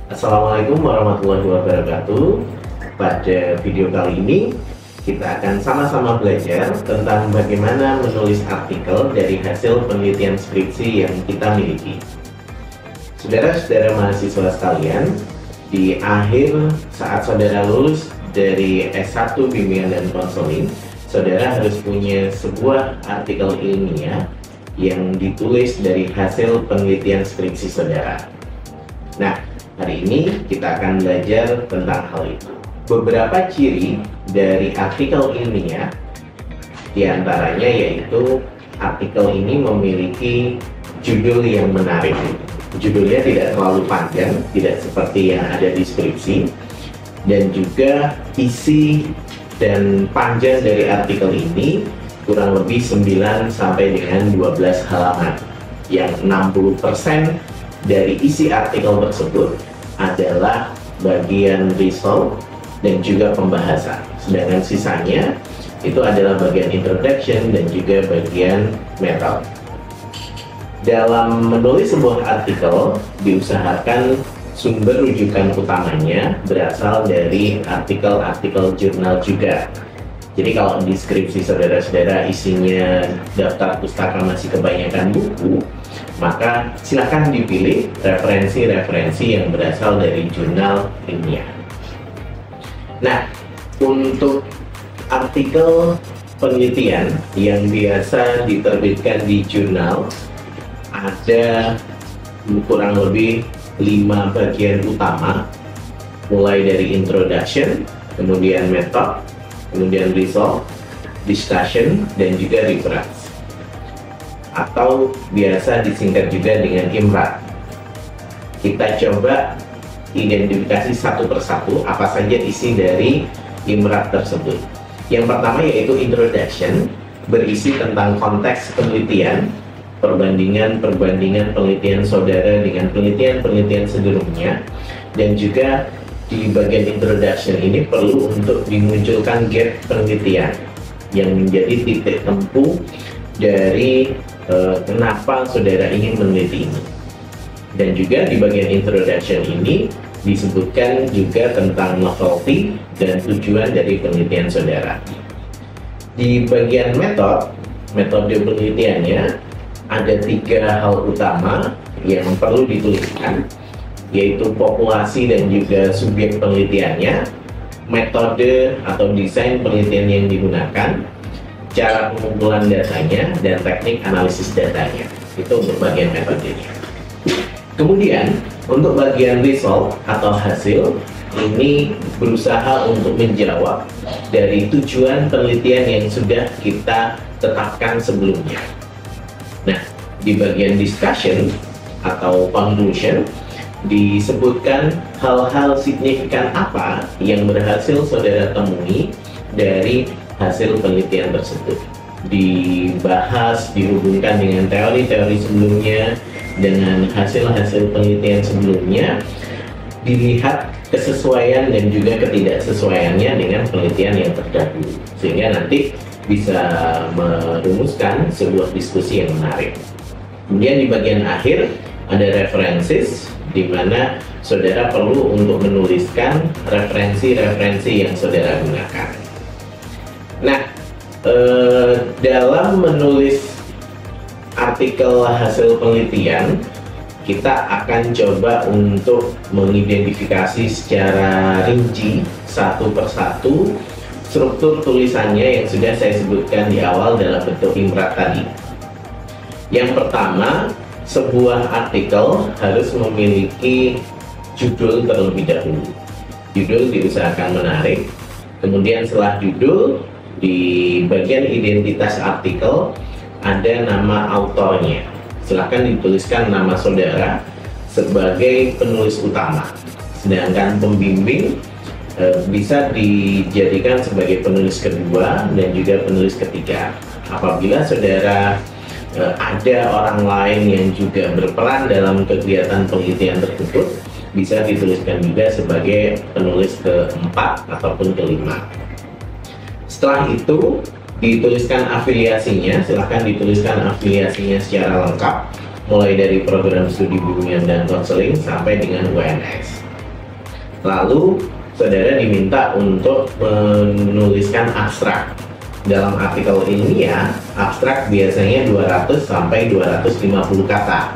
Assalamualaikum warahmatullahi wabarakatuh. Pada video kali ini kita akan sama-sama belajar tentang bagaimana menulis artikel dari hasil penelitian skripsi yang kita miliki. Saudara-saudara mahasiswa sekalian, di akhir saat saudara lulus dari S1 Bimbingan dan Konseling, saudara harus punya sebuah artikel ilmiah yang ditulis dari hasil penelitian skripsi saudara. Nah, hari ini kita akan belajar tentang hal itu. Beberapa ciri dari artikel ilmiah diantaranya yaitu artikel ini memiliki judul yang menarik. Judulnya tidak terlalu panjang, tidak seperti yang ada di skripsi, dan juga isi dan panjang dari artikel ini kurang lebih 9 sampai dengan 12 halaman, yang 60% dari isi artikel tersebut adalah bagian result dan juga pembahasan, sedangkan sisanya itu adalah bagian introduction dan juga bagian method. Dalam menulis sebuah artikel, diusahakan sumber rujukan utamanya berasal dari artikel-artikel jurnal juga. Jadi kalau di skripsi saudara-saudara isinya daftar pustaka masih kebanyakan buku, maka silakan dipilih referensi-referensi yang berasal dari jurnal ilmiah. Nah, untuk artikel penelitian yang biasa diterbitkan di jurnal, ada kurang lebih 5 bagian utama, mulai dari introduction, kemudian method, kemudian result, discussion, dan juga reference, atau biasa disingkat juga dengan IMRAT. Kita coba identifikasi satu persatu apa saja isi dari IMRAT tersebut. Yang pertama yaitu introduction, berisi tentang konteks penelitian, perbandingan penelitian saudara dengan penelitian sebelumnya, dan juga di bagian introduction ini perlu untuk dimunculkan gap penelitian yang menjadi titik tempuh dari kenapa saudara ingin meneliti ini. Dan juga di bagian introduction ini disebutkan juga tentang novelty dan tujuan dari penelitian saudara. Di bagian metode penelitiannya ada 3 hal utama yang perlu dituliskan, yaitu populasi dan juga subjek penelitiannya, metode atau desain penelitian yang digunakan, cara pengumpulan datanya, dan teknik analisis datanya. Itu untuk bagian metodenya. Kemudian untuk bagian result atau hasil, ini berusaha untuk menjawab dari tujuan penelitian yang sudah kita tetapkan sebelumnya. Nah, di bagian discussion atau conclusion disebutkan hal-hal signifikan apa yang berhasil saudara temui dari hasil penelitian tersebut. Dibahas, dihubungkan dengan teori-teori sebelumnya, dengan hasil-hasil penelitian sebelumnya, dilihat kesesuaian dan juga ketidaksesuaiannya dengan penelitian yang terdahulu, sehingga nanti bisa merumuskan sebuah diskusi yang menarik. Kemudian di bagian akhir ada references, di mana saudara perlu untuk menuliskan referensi-referensi yang saudara gunakan. Nah, dalam menulis artikel hasil penelitian, kita akan coba untuk mengidentifikasi secara rinci satu persatu struktur tulisannya yang sudah saya sebutkan di awal dalam bentuk IMRAT tadi. Yang pertama, sebuah artikel harus memiliki judul terlebih dahulu. Judul diusahakan menarik. Kemudian setelah judul, di bagian identitas artikel ada nama autornya. Silakan dituliskan nama saudara sebagai penulis utama, sedangkan pembimbing bisa dijadikan sebagai penulis kedua dan juga penulis ketiga. Apabila saudara ada orang lain yang juga berperan dalam kegiatan penelitian tersebut, bisa dituliskan juga sebagai penulis keempat ataupun kelima. Setelah itu dituliskan afiliasinya, silahkan dituliskan afiliasinya secara lengkap, mulai dari program studi bimbingan dan konseling sampai dengan UNS. Lalu saudara diminta untuk menuliskan abstrak. Dalam artikel ini ya, abstrak biasanya 200 sampai 250 kata.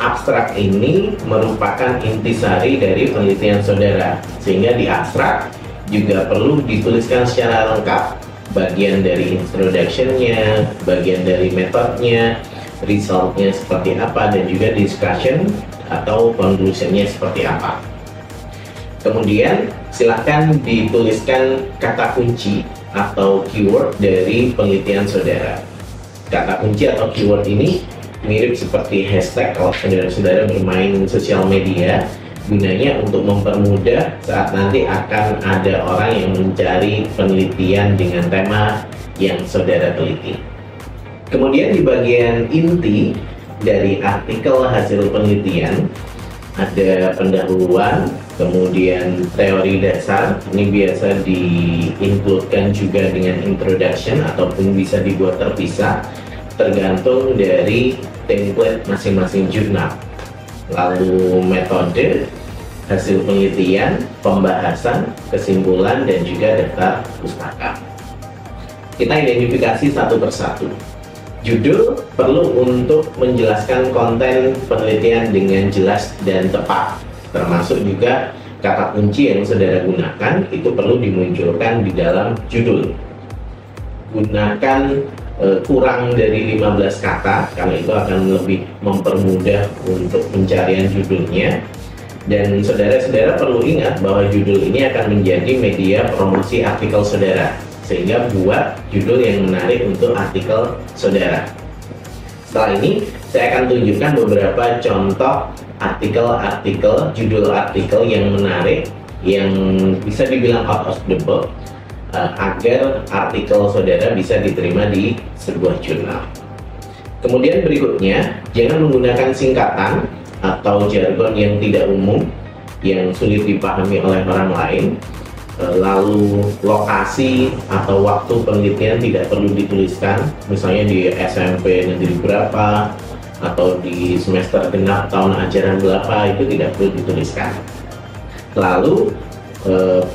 Abstrak ini merupakan intisari dari penelitian saudara, sehingga di abstrak juga perlu dituliskan secara lengkap bagian dari introduction-nya, bagian dari metodenya, result-nya seperti apa, dan juga discussion atau conclusion-nya seperti apa. Kemudian silahkan dituliskan kata kunci atau keyword dari penelitian saudara. Kata kunci atau keyword ini mirip seperti hashtag kalau saudara-saudara bermain sosial media, gunanya untuk mempermudah saat nanti akan ada orang yang mencari penelitian dengan tema yang saudara teliti. Kemudian di bagian inti dari artikel hasil penelitian ada pendahuluan, kemudian teori dasar. Ini biasa di-includekan juga dengan introduction ataupun bisa dibuat terpisah tergantung dari template masing-masing jurnal. Lalu metode, hasil penelitian, pembahasan, kesimpulan, dan juga daftar pustaka. Kita identifikasi satu persatu. Judul perlu untuk menjelaskan konten penelitian dengan jelas dan tepat, termasuk juga kata kunci yang saudara gunakan itu perlu dimunculkan di dalam judul. Gunakan kurang dari 15 kata, karena itu akan lebih mempermudah untuk pencarian judulnya. Dan saudara-saudara perlu ingat bahwa judul ini akan menjadi media promosi artikel saudara, sehingga buat judul yang menarik untuk artikel saudara. Setelah ini, saya akan tunjukkan beberapa contoh artikel-artikel, judul artikel yang menarik, yang bisa dibilang out of the box, agar artikel saudara bisa diterima di sebuah jurnal. Kemudian berikutnya, jangan menggunakan singkatan atau jargon yang tidak umum, yang sulit dipahami oleh orang lain. Lalu lokasi atau waktu penelitian tidak perlu dituliskan, misalnya di SMP negeri berapa atau di semester genap tahun ajaran berapa, itu tidak perlu dituliskan. Lalu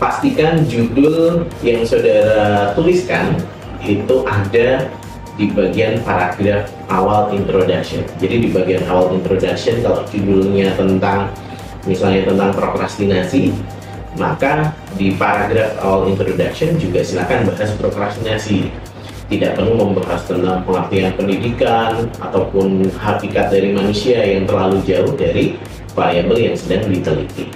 pastikan judul yang saudara tuliskan itu ada di bagian paragraf awal introduction. Jadi di bagian awal introduction, kalau judulnya tentang misalnya tentang prokrastinasi, maka di paragraf awal introduction juga silakan bahas prokrastinasi. Tidak perlu membahas tentang pengertian pendidikan ataupun hakikat dari manusia yang terlalu jauh dari variabel yang sedang diteliti.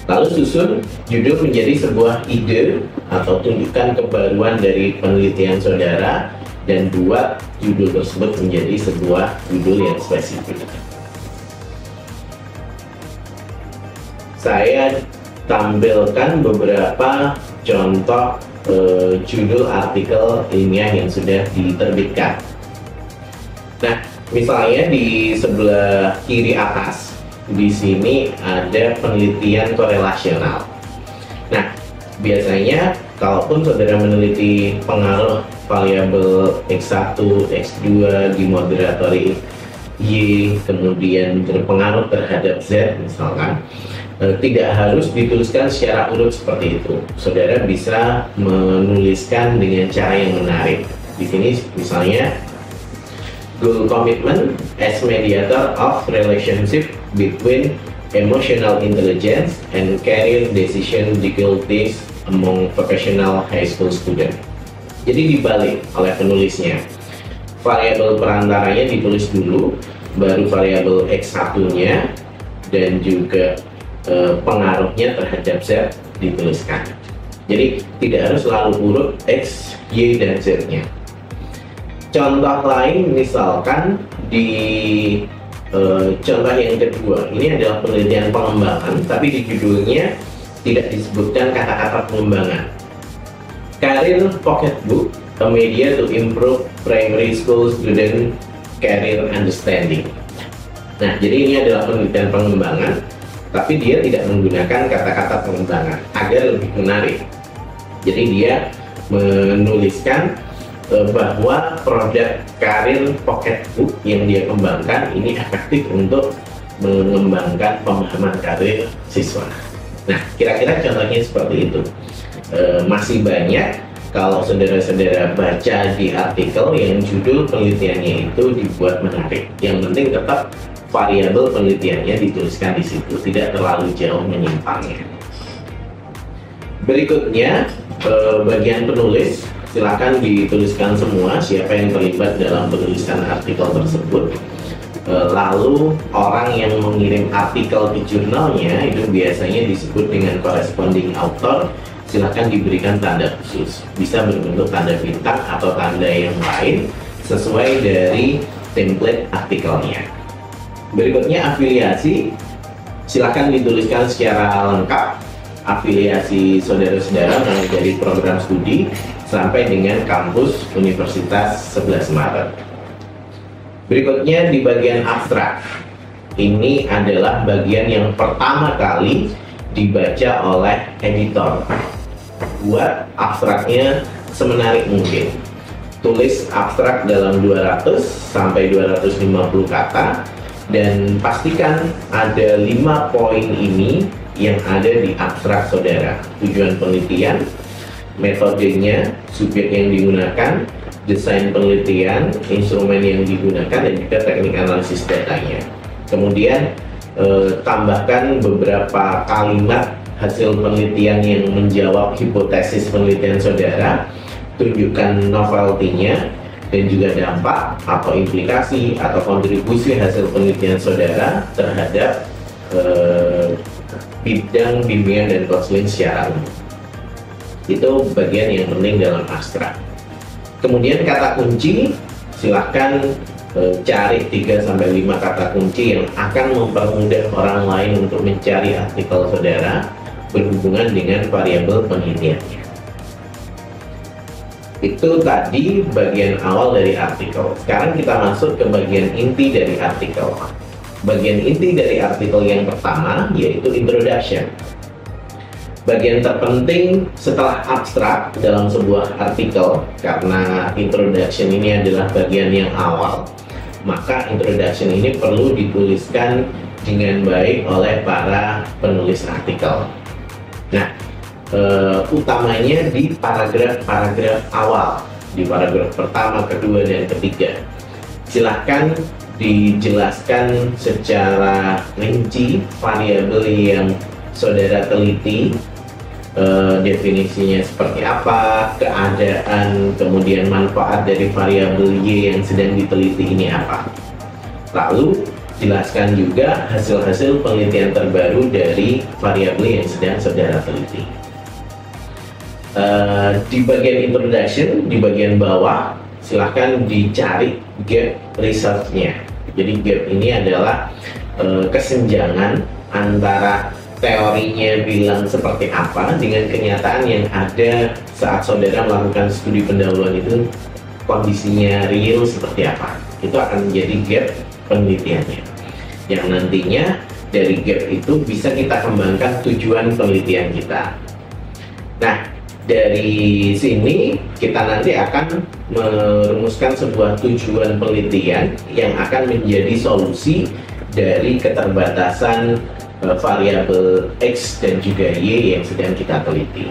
Lalu susun judul menjadi sebuah ide atau tunjukkan kebaruan dari penelitian saudara, dan buat judul tersebut menjadi sebuah judul yang spesifik. Saya tampilkan beberapa contoh judul artikel ilmiah yang sudah diterbitkan. Nah, misalnya di sebelah kiri atas, di sini ada penelitian korelasional. Nah, biasanya kalaupun saudara meneliti pengaruh variabel X1, X2 di moderatori Y, kemudian berpengaruh terhadap Z misalkan, tidak harus dituliskan secara urut seperti itu. Saudara bisa menuliskan dengan cara yang menarik. Di sini misalnya, goal commitment as mediator of relationship between emotional intelligence and career decision difficulties among professional high school student. Jadi dibalik oleh penulisnya. Variabel perantaranya ditulis dulu, baru variabel X1-nya, dan juga pengaruhnya terhadap Z dituliskan. Jadi tidak harus selalu urut X, Y, dan Z-nya. Contoh lain misalkan di contoh yang kedua, ini adalah penelitian pengembangan, tapi di judulnya tidak disebutkan kata-kata pengembangan. Career Pocketbook, a media to improve primary school student career understanding. Nah, jadi ini adalah penelitian pengembangan, tapi dia tidak menggunakan kata-kata pengembangan agar lebih menarik. Jadi dia menuliskan bahwa produk Career Pocketbook yang dia kembangkan ini efektif untuk mengembangkan pemahaman karir siswa. Nah, kira-kira contohnya seperti itu. Masih banyak kalau saudara-saudara baca di artikel yang judul penelitiannya itu dibuat menarik. Yang penting tetap variabel penelitiannya dituliskan di situ, tidak terlalu jauh menyimpangnya. Berikutnya, bagian penulis, silakan dituliskan semua siapa yang terlibat dalam penulisan artikel tersebut. Lalu orang yang mengirim artikel ke jurnalnya itu biasanya disebut dengan corresponding author. Silakan diberikan tanda khusus, bisa berbentuk tanda bintang atau tanda yang lain sesuai dari template artikelnya. Berikutnya afiliasi, silakan dituliskan secara lengkap afiliasi saudara-saudara mulai dari program studi sampai dengan kampus Universitas 11 Maret. Berikutnya di bagian abstrak, ini adalah bagian yang pertama kali dibaca oleh editor. Buat abstraknya semenarik mungkin. Tulis abstrak dalam 200 sampai 250 kata dan pastikan ada 5 poin ini yang ada di abstrak saudara. Tujuan penelitian, metodenya, subjek yang digunakan, desain penelitian, instrumen yang digunakan, dan juga teknik analisis datanya. Kemudian tambahkan beberapa kalimat hasil penelitian yang menjawab hipotesis penelitian saudara, tunjukkan novelty-nya, dan juga dampak atau implikasi atau kontribusi hasil penelitian saudara terhadap bidang bimbingan dan konseling secara umum. Itu bagian yang penting dalam abstrak. Kemudian kata kunci, silahkan cari 3-5 kata kunci yang akan mempermudah orang lain untuk mencari artikel saudara berhubungan dengan variabel penelitiannya. Itu tadi bagian awal dari artikel. Sekarang kita masuk ke bagian inti dari artikel. Bagian inti dari artikel yang pertama yaitu introduction. Bagian terpenting setelah abstrak dalam sebuah artikel, karena introduction ini adalah bagian yang awal, maka introduction ini perlu dituliskan dengan baik oleh para penulis artikel. Nah, utamanya di paragraf-paragraf awal, di paragraf pertama, kedua, dan ketiga. Silahkan dijelaskan secara rinci variabel yang saudara teliti, definisinya seperti apa, keadaan, kemudian manfaat dari variabel Y yang sedang diteliti ini apa. Lalu jelaskan juga hasil-hasil penelitian terbaru dari variabel yang sedang saudara teliti. Di bagian introduction, di bagian bawah, silahkan dicari gap research-nya. Jadi gap ini adalah kesenjangan antara teorinya bilang seperti apa dengan kenyataan yang ada saat saudara melakukan studi pendahuluan itu, kondisinya real seperti apa. Itu akan menjadi gap penelitiannya, yang nantinya dari gap itu bisa kita kembangkan tujuan penelitian kita. Nah, dari sini kita nanti akan merumuskan sebuah tujuan penelitian yang akan menjadi solusi dari keterbatasan variabel X dan juga Y yang sedang kita teliti.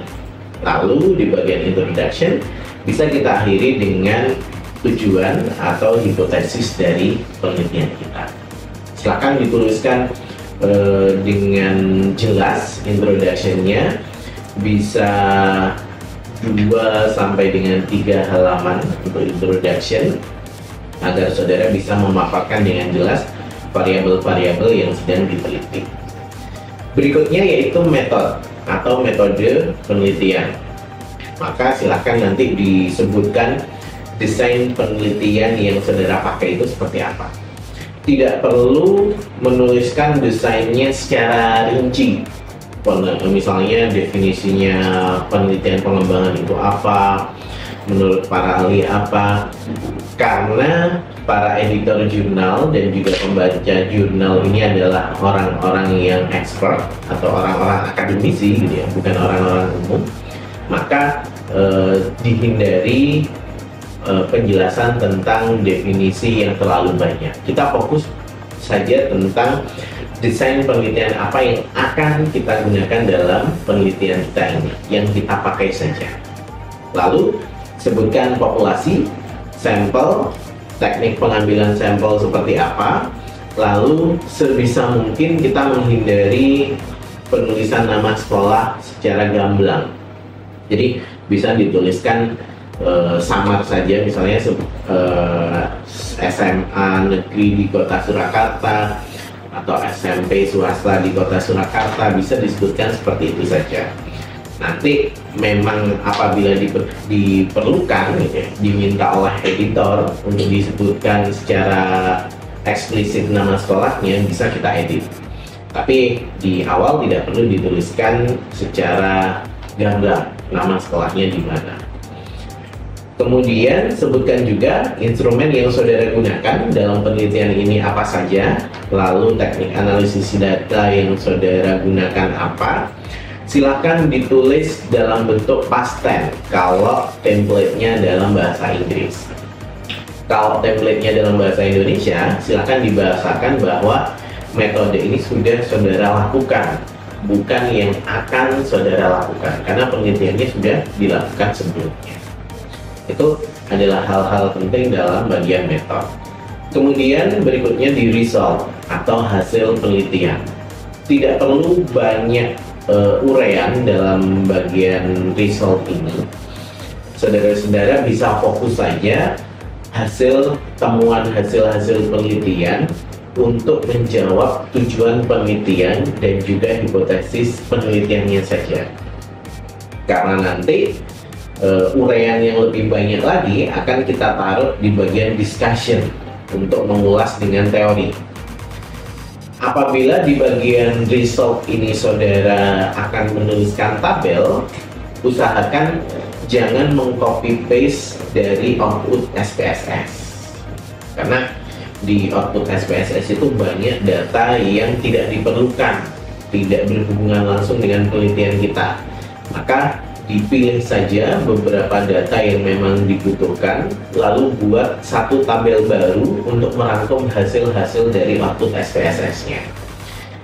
Lalu di bagian introduction bisa kita akhiri dengan tujuan atau hipotesis dari penelitian kita. Silakan dituliskan dengan jelas introduction-nya, bisa 2 sampai dengan 3 halaman untuk introduction, agar saudara bisa memaparkan dengan jelas variabel-variabel yang sedang diteliti. Berikutnya yaitu metode penelitian. Maka silahkan nanti disebutkan desain penelitian yang saudara pakai itu seperti apa. Tidak perlu menuliskan desainnya secara rinci. Misalnya definisinya penelitian pengembangan itu apa, menurut para ahli apa, karena para editor jurnal dan juga pembaca jurnal ini adalah orang-orang yang expert atau orang-orang akademisi gitu ya, bukan orang-orang umum. Maka dihindari penjelasan tentang definisi yang terlalu banyak. Kita fokus saja tentang desain penelitian apa yang akan kita gunakan dalam penelitian kita ini, yang kita pakai saja. Lalu sebutkan populasi, sampel, teknik pengambilan sampel seperti apa. Lalu sebisa mungkin kita menghindari penulisan nama sekolah secara gamblang. Jadi bisa dituliskan samar saja, misalnya SMA negeri di kota Surakarta atau SMP swasta di kota Surakarta, bisa disebutkan seperti itu saja. Nanti memang apabila diperlukan gitu ya, diminta oleh editor untuk disebutkan secara eksplisit nama sekolahnya, bisa kita edit. Tapi di awal tidak perlu dituliskan secara gamblang nama sekolahnya di mana. Kemudian sebutkan juga instrumen yang saudara gunakan dalam penelitian ini apa saja, lalu teknik analisis data yang saudara gunakan apa. Silakan ditulis dalam bentuk past tense kalau template-nya dalam bahasa Inggris. Kalau template-nya dalam bahasa Indonesia, silakan dibahasakan bahwa metode ini sudah saudara lakukan, bukan yang akan saudara lakukan, karena penelitiannya sudah dilakukan sebelumnya. Itu adalah hal-hal penting dalam bagian metode. Kemudian berikutnya di result atau hasil penelitian. Tidak perlu banyak uraian dalam bagian result ini. Saudara-saudara bisa fokus saja temuan hasil penelitian untuk menjawab tujuan penelitian dan juga hipotesis penelitiannya saja. Karena nanti uraian yang lebih banyak lagi akan kita taruh di bagian discussion untuk mengulas dengan teori. Apabila di bagian result ini saudara akan menuliskan tabel, usahakan jangan mengcopy paste dari output SPSS, karena di output SPSS itu banyak data yang tidak diperlukan, tidak berhubungan langsung dengan penelitian kita. Maka dipilih saja beberapa data yang memang dibutuhkan, lalu buat satu tabel baru untuk merangkum hasil-hasil dari output SPSS-nya.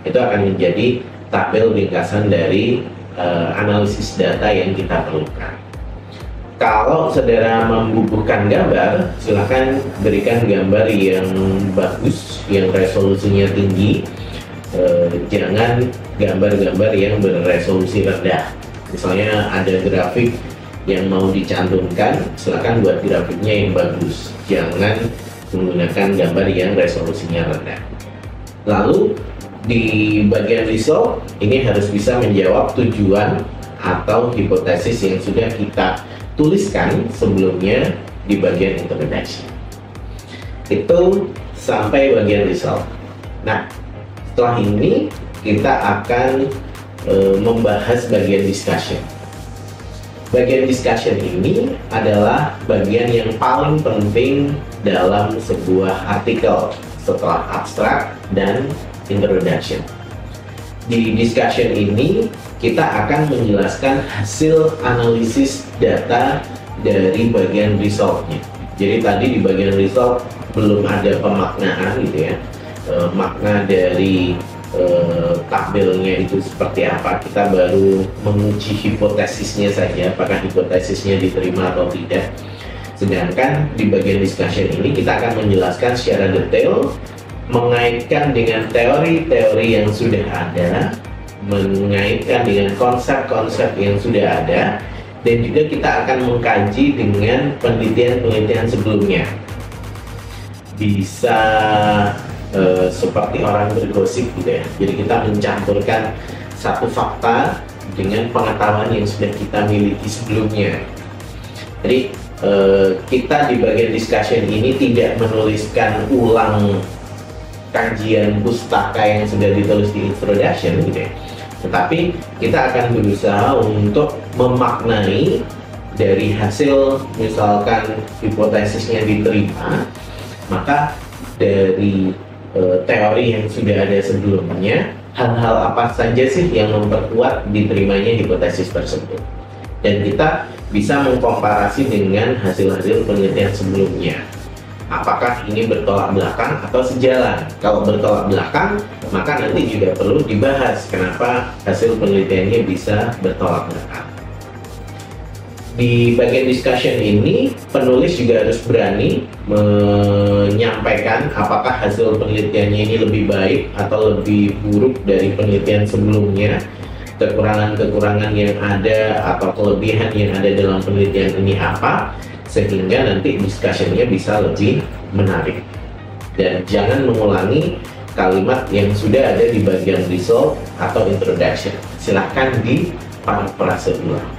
Itu akan menjadi tabel ringkasan dari analisis data yang kita perlukan. Kalau saudara membubuhkan gambar, silakan berikan gambar yang bagus, yang resolusinya tinggi. Jangan gambar-gambar yang berresolusi rendah. Misalnya ada grafik yang mau dicantumkan, silakan buat grafiknya yang bagus. Jangan menggunakan gambar yang resolusinya rendah. Lalu di bagian result ini harus bisa menjawab tujuan atau hipotesis yang sudah kita tuliskan sebelumnya di bagian introduction. Itu sampai bagian result. Nah, setelah ini kita akan membahas bagian discussion. Bagian discussion ini adalah bagian yang paling penting dalam sebuah artikel setelah abstrak dan introduction. Di discussion ini kita akan menjelaskan hasil analisis data dari bagian resultnya. Jadi tadi di bagian result belum ada pemaknaan gitu ya, makna dari tabelnya itu seperti apa. Kita baru menguji hipotesisnya saja, apakah hipotesisnya diterima atau tidak. Sedangkan di bagian discussion ini kita akan menjelaskan secara detail, mengaitkan dengan teori-teori yang sudah ada, mengaitkan dengan konsep-konsep yang sudah ada, dan juga kita akan mengkaji dengan penelitian-penelitian sebelumnya. Bisa seperti orang bergosip gitu ya. Jadi kita mencampurkan satu fakta dengan pengetahuan yang sudah kita miliki sebelumnya. Jadi kita di bagian discussion ini tidak menuliskan ulang kajian pustaka yang sudah ditulis di introduction gitu ya. Tetapi kita akan berusaha untuk memaknai dari hasil, misalkan hipotesisnya diterima, maka dari teori yang sudah ada sebelumnya, hal-hal apa saja sih yang memperkuat diterimanya hipotesis tersebut. Dan kita bisa mengkomparasi dengan hasil-hasil penelitian sebelumnya. apakah ini bertolak belakang atau sejalan. Kalau bertolak belakang, maka nanti juga perlu dibahas kenapa hasil penelitiannya bisa bertolak belakang. Di bagian discussion ini, penulis juga harus berani menyampaikan apakah hasil penelitiannya ini lebih baik atau lebih buruk dari penelitian sebelumnya, kekurangan-kekurangan yang ada atau kelebihan yang ada dalam penelitian ini apa, sehingga nanti discussion-nya bisa lebih menarik. Dan jangan mengulangi kalimat yang sudah ada di bagian result atau introduction. Silahkan diparafrase ulang.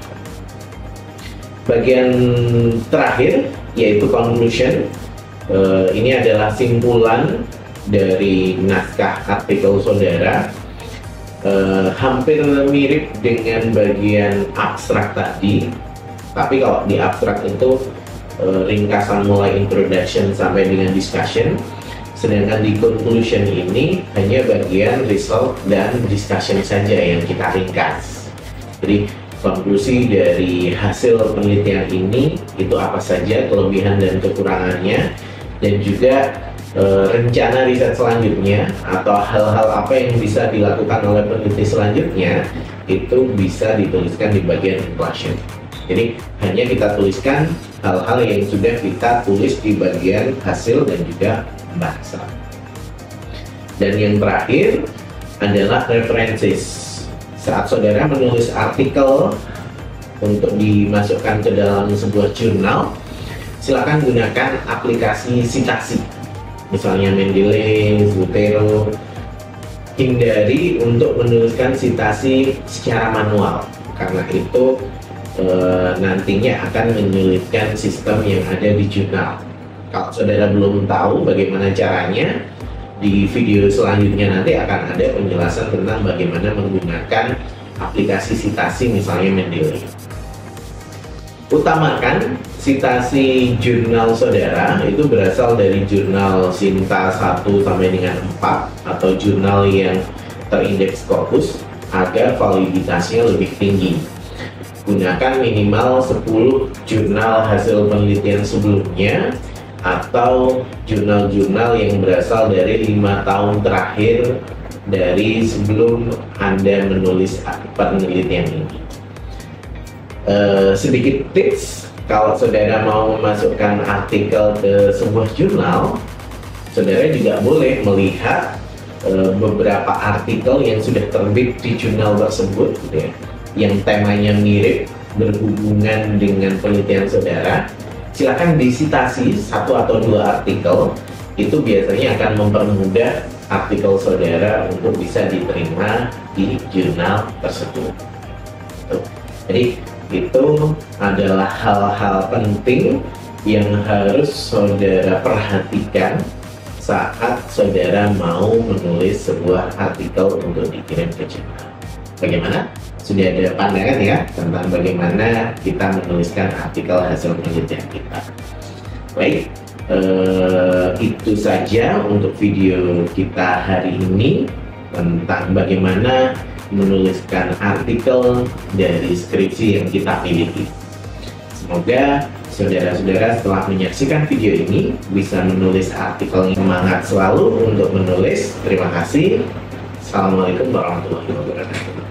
Bagian terakhir yaitu conclusion. Ini adalah simpulan dari naskah artikel saudara. Hampir mirip dengan bagian abstrak tadi, tapi kalau di abstrak itu ringkasan mulai introduction sampai dengan discussion, sedangkan di conclusion ini hanya bagian result dan discussion saja yang kita ringkas. Jadi konklusi dari hasil penelitian ini itu apa saja kelebihan dan kekurangannya, dan juga rencana riset selanjutnya atau hal-hal apa yang bisa dilakukan oleh peneliti selanjutnya itu bisa dituliskan di bagian conclusion. Jadi hanya kita tuliskan hal-hal yang sudah kita tulis di bagian hasil dan juga bahasa. Dan yang terakhir adalah references. Saat saudara menulis artikel untuk dimasukkan ke dalam sebuah jurnal, silakan gunakan aplikasi citasi, misalnya Mendeley, Zotero. Hindari untuk menuliskan citasi secara manual, karena itu nantinya akan menyulitkan sistem yang ada di jurnal. Kalau saudara belum tahu bagaimana caranya, di video selanjutnya nanti akan ada penjelasan tentang bagaimana menggunakan aplikasi citasi, misalnya Mendeley. Utamakan citasi jurnal saudara itu berasal dari jurnal Sinta 1 sampai dengan 4 atau jurnal yang terindeks Scopus agar validitasnya lebih tinggi. Gunakan minimal 10 jurnal hasil penelitian sebelumnya atau jurnal-jurnal yang berasal dari 5 tahun terakhir dari sebelum Anda menulis penelitian ini. Sedikit tips, kalau saudara mau memasukkan artikel ke sebuah jurnal, saudara juga boleh melihat beberapa artikel yang sudah terbit di jurnal tersebut, gitu ya, yang temanya mirip, berhubungan dengan penelitian saudara. Silakan disitasi 1 atau 2 artikel, itu biasanya akan mempermudah artikel saudara untuk bisa diterima di jurnal tersebut. Jadi itu adalah hal-hal penting yang harus saudara perhatikan saat saudara mau menulis sebuah artikel untuk dikirim ke jurnal. Bagaimana? Sudah ada pandangan ya tentang bagaimana kita menuliskan artikel hasil penelitian kita. Baik, itu saja untuk video kita hari ini tentang bagaimana menuliskan artikel dari skripsi yang kita miliki. Semoga saudara-saudara setelah menyaksikan video ini bisa menulis artikel yang semangat selalu untuk menulis. Terima kasih. Assalamualaikum warahmatullahi wabarakatuh.